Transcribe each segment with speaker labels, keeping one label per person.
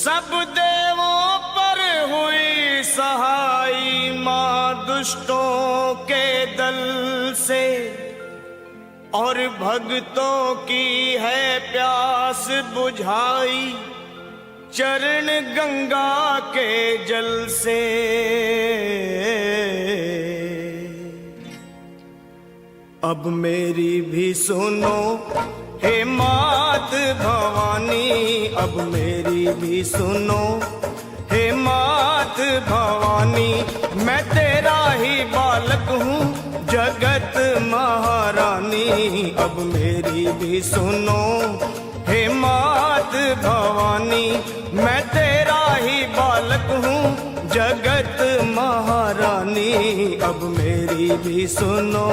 Speaker 1: सब देवों पर हुई सहाई माँ दुष्टों के दल से, और भक्तों की है प्यास बुझाई चरण गंगा के जल से। अब मेरी भी सुनो हे मात भवानी, अब मेरी भी सुनो हे मात भवानी, मैं तेरा ही बालक हूँ जगत महारानी। अब मेरी भी सुनो हे मात भवानी, मैं तेरा ही बालक हूँ जगत महारानी। अब मेरी भी सुनो।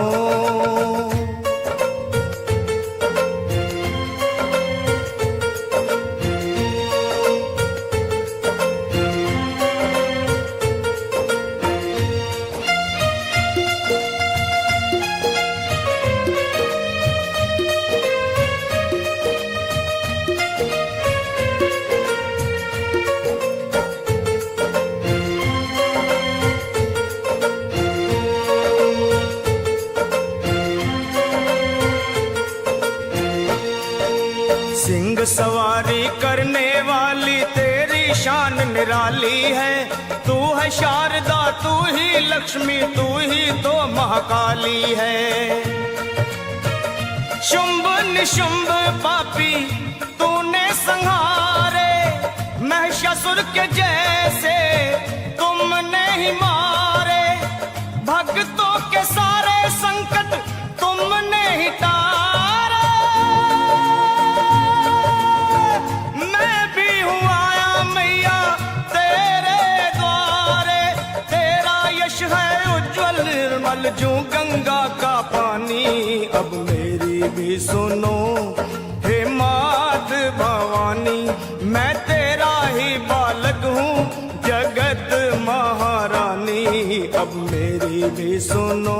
Speaker 1: सिंह सवारी करने वाली तेरी शान निराली है। तू है शारदा, तू ही लक्ष्मी, तू ही तो महाकाली है। शुंभ निशुंभ पापी तूने संहारे, महिषासुर के जैसे तुमने ही मारे। भक्तों के सारे संकट तुमने ही तारे। मैं भी हूँ आया मैया तेरे द्वारे, तेरा यश है उज्जवल निर्मल जो गंगा का पानी। अब मेरी भी सुनो हे मात भवानी, मैं तेरा ही बालक हूँ जगत महारानी। अब मेरी भी सुनो।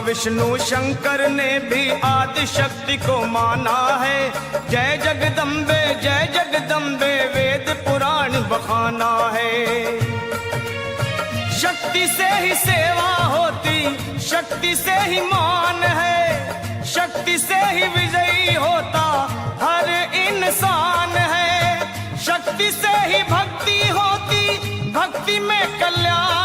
Speaker 1: विष्णु शंकर ने भी आदि शक्ति को माना है। जय जगदम्बे वेद पुराण बखाना है। शक्ति से ही सेवा होती, शक्ति से ही मान है, शक्ति से ही विजयी होता हर इंसान है। शक्ति से ही भक्ति होती, भक्ति में कल्याण।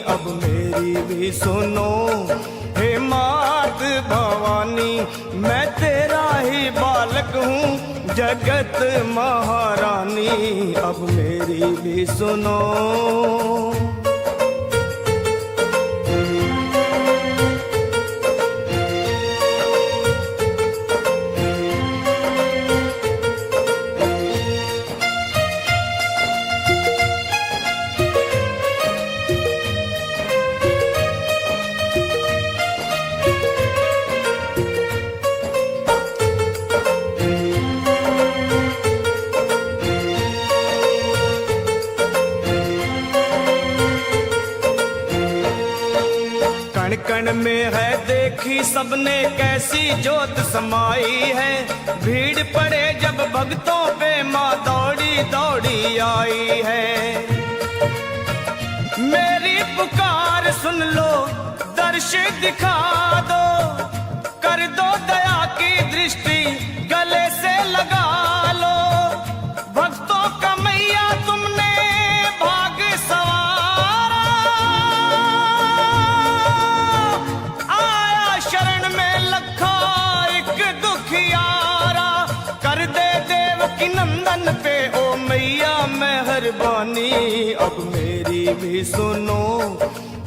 Speaker 1: अब मेरी भी सुनो हे मात भवानी, मैं तेरा ही बालक हूँ जगत महारानी। अब मेरी भी सुनो। कण में है देखी सबने कैसी जोत समाई है। भीड़ पड़े जब भक्तों पे माँ दौड़ी दौड़ी आई है। मेरी पुकार सुन लो, दर्श दिखा दो, कर दो दया की दृष्टि गले से लगा लो। भक्तों का मैया तुमने भाग सवारा, आया शरण में लखा एक दुखियारा। कर दे देव की नंदन पे मेहरबानी अब मेरी भी सुनो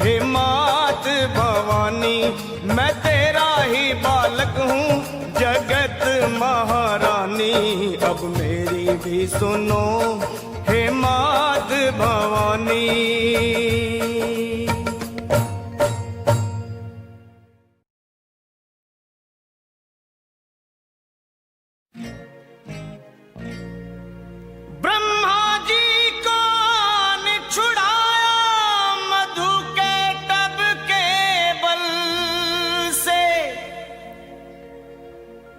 Speaker 1: हे मात भवानी। मैं तेरा ही बालक हूँ जगत महारानी अब मेरी भी सुनो हे मात भवानी। ब्रह्मा जी को छुड़ाया मधु के टब के बल से,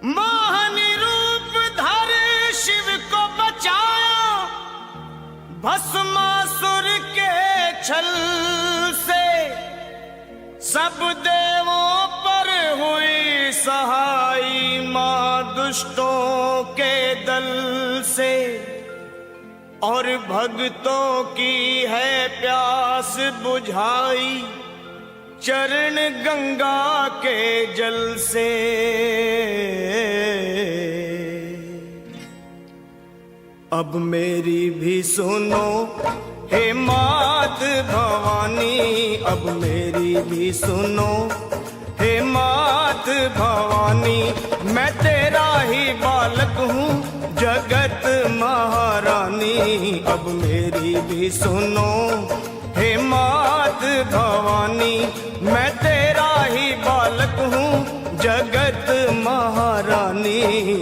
Speaker 1: मोहनी रूप धर शिव को बचाया भस्मासुर के छल से। सब देवों पर हुई सहाई मां दुष्टों के दल से, और भक्तों की है प्यास बुझाई चरण गंगा के जल से। अब मेरी भी सुनो हे मात भवानी अब मेरी भी सुनो हे मात भवानी। मैं तेरा ही बालक हूँ जगत महारानी अब मेरी भी सुनो हे मात भवानी। मैं तेरा ही बालक हूँ जगत महारानी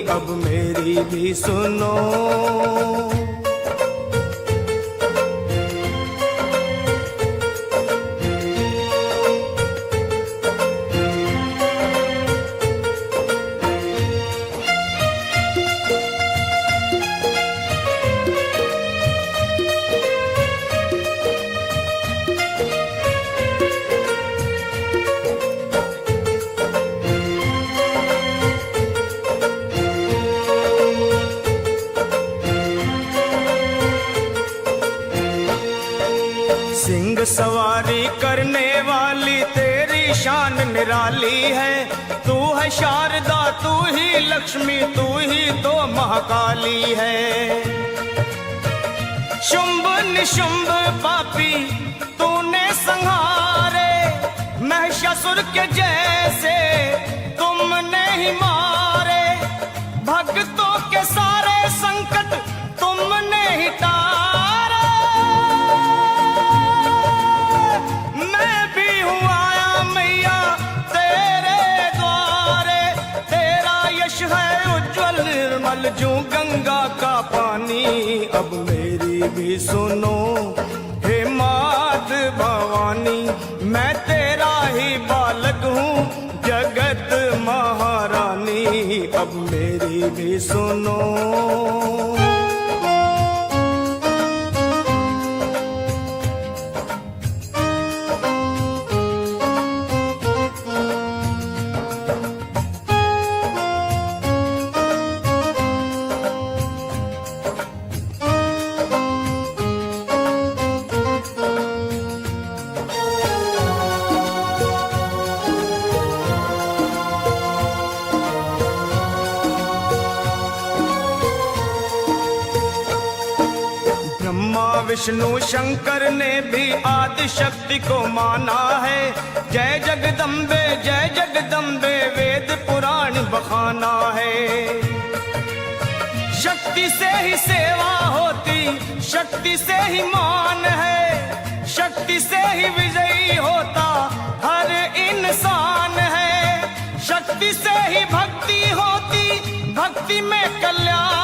Speaker 1: अब मेरी भी सुनो। सिंह सवारी करने वाली तेरी शान निराली है। तू है शारदा तू ही लक्ष्मी तू ही तो महाकाली है। शुंभ निशुंभ पापी तूने संहारे, महिषासुर के जैसे तुमने ही मारे। भक्तों के सारे संकट तुमने ही टारे। मैं भी हूँ आया मैया तेरे द्वारे, तेरा यश है उज्जवल निर्मल जो गंगा का पानी। अब मेरी भी सुनो हे मात भवानी। मैं तेरा ही बालक हूँ जगत महारानी अब मेरी भी सुनो। विष्णु शंकर ने भी आदि शक्ति को माना है। जय जगदम्बे वेद पुराण बखाना है। शक्ति से ही सेवा होती शक्ति से ही मान है। शक्ति से ही विजयी होता हर इंसान है। शक्ति से ही भक्ति होती भक्ति में कल्याण।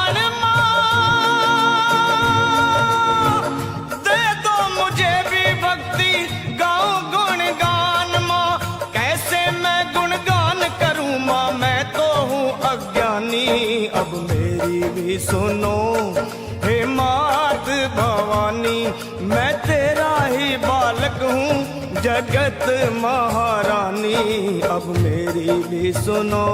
Speaker 1: मुझे भी भक्ति गाऊं गुणगान माँ, कैसे मैं गुणगान करूं माँ मैं तो हूँ अज्ञानी। अब मेरी भी सुनो हे मात भवानी। मैं तेरा ही बालक हूँ जगत महारानी अब मेरी भी सुनो।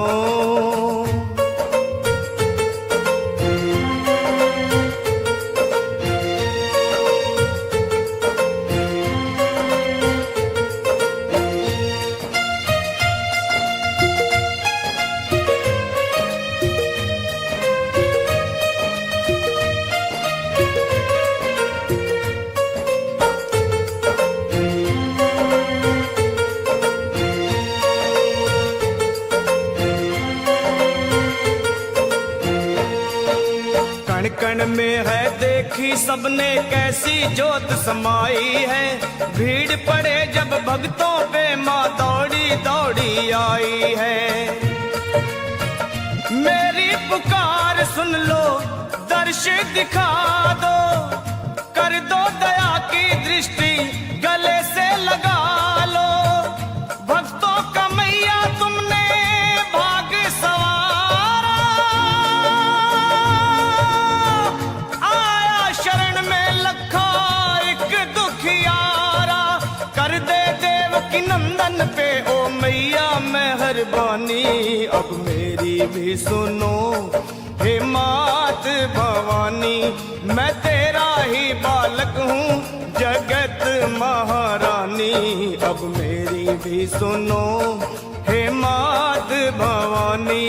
Speaker 1: देखी सबने कैसी जोत समाई है, भीड़ पड़े जब भक्तों पे माँ दौड़ी दौड़ी आई है। मेरी पुकार सुन लो, दर्श दिखा दो, कर दो दया की दृष्टि गले से लगा लो। भक्तों का मैया तुमने भाग सवारा, आया शरण में लखा एक दुखियारा। कर दे देवकी नंदन पे ओ मैया मेहरबानी, अब मेरी भी सुनो हे मात भवानी। मैं तेरा ही बालक हूँ जगत महारानी, अब मेरी भी सुनो हे मात भवानी।